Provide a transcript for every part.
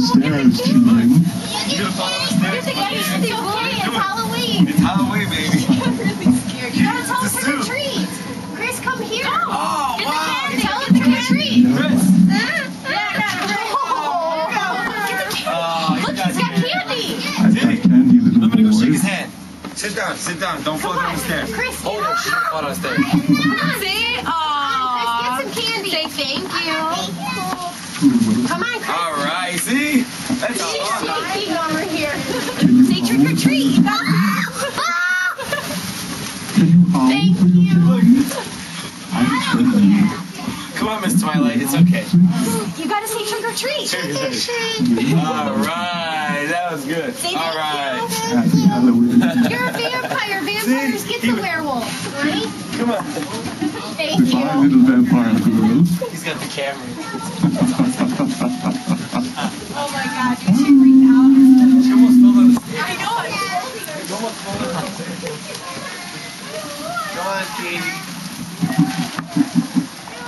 Stairs, children. You're gonna fall down the stairs. It's okay. It's Halloween. It's Halloween, baby. I'm really scared. You gotta tell us trick or treat. Chris, come here. Oh, get wow. The tell us the trick or treat. Chris. Look, he's got candy. I've got candy, little I'm gonna go shake boy. his hand. Sit down, sit down. Don't fall down the stairs. Chris, Hold on, she don't fall down the stairs. See? Chris, get some candy. Say thank you. Come on, Chris. All right, see? That's She's all. shaking over here. Say trick or treat. Can you howl Thank for your you. candy? I'm friendly. Come on, Miss Twilight. It's okay. You gotta say trick or treat. All right, that was good. Say All thank right. Happy Halloween. You're a vampire. Vampires get the werewolf, right? Come on. Thank you. Goodbye, little vampire girl. He's got the camera. Oh my God, she freaked out. She almost fell down the stairs. I know it. She almost fell down the stairs. Come on, Katie.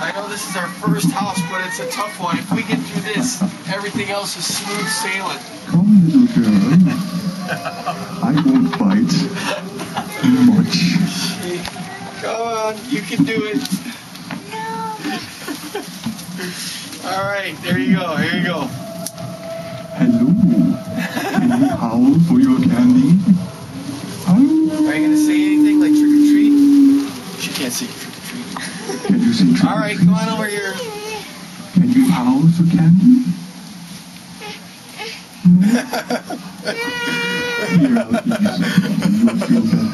I know this is our first house, but it's a tough one. If we get through this, everything else is smooth sailing. Come, little girl. I won't bite much. Come on, you can do it. All right, there you go. Here you go. Hello. Can you howl for your candy? Are you gonna say anything like trick or treat? She can't say trick or treat. Can you say trick? All right, come on over here. Can you howl for candy? Here, I'll give you some. You'll feel better.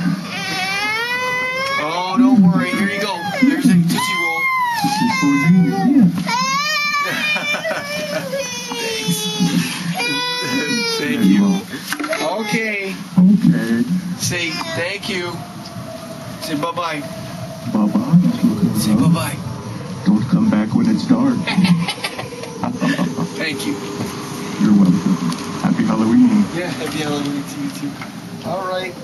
Oh, don't worry. Here you go. There's a Tootsie Roll. This is for you. Thanks. There Thank you you. are. Okay. Okay. Say thank you. Say bye-bye. Bye-bye. Say bye-bye. Don't come back when it's dark. Thank you. You're welcome. Happy Halloween. Yeah, happy Halloween to you too. All right.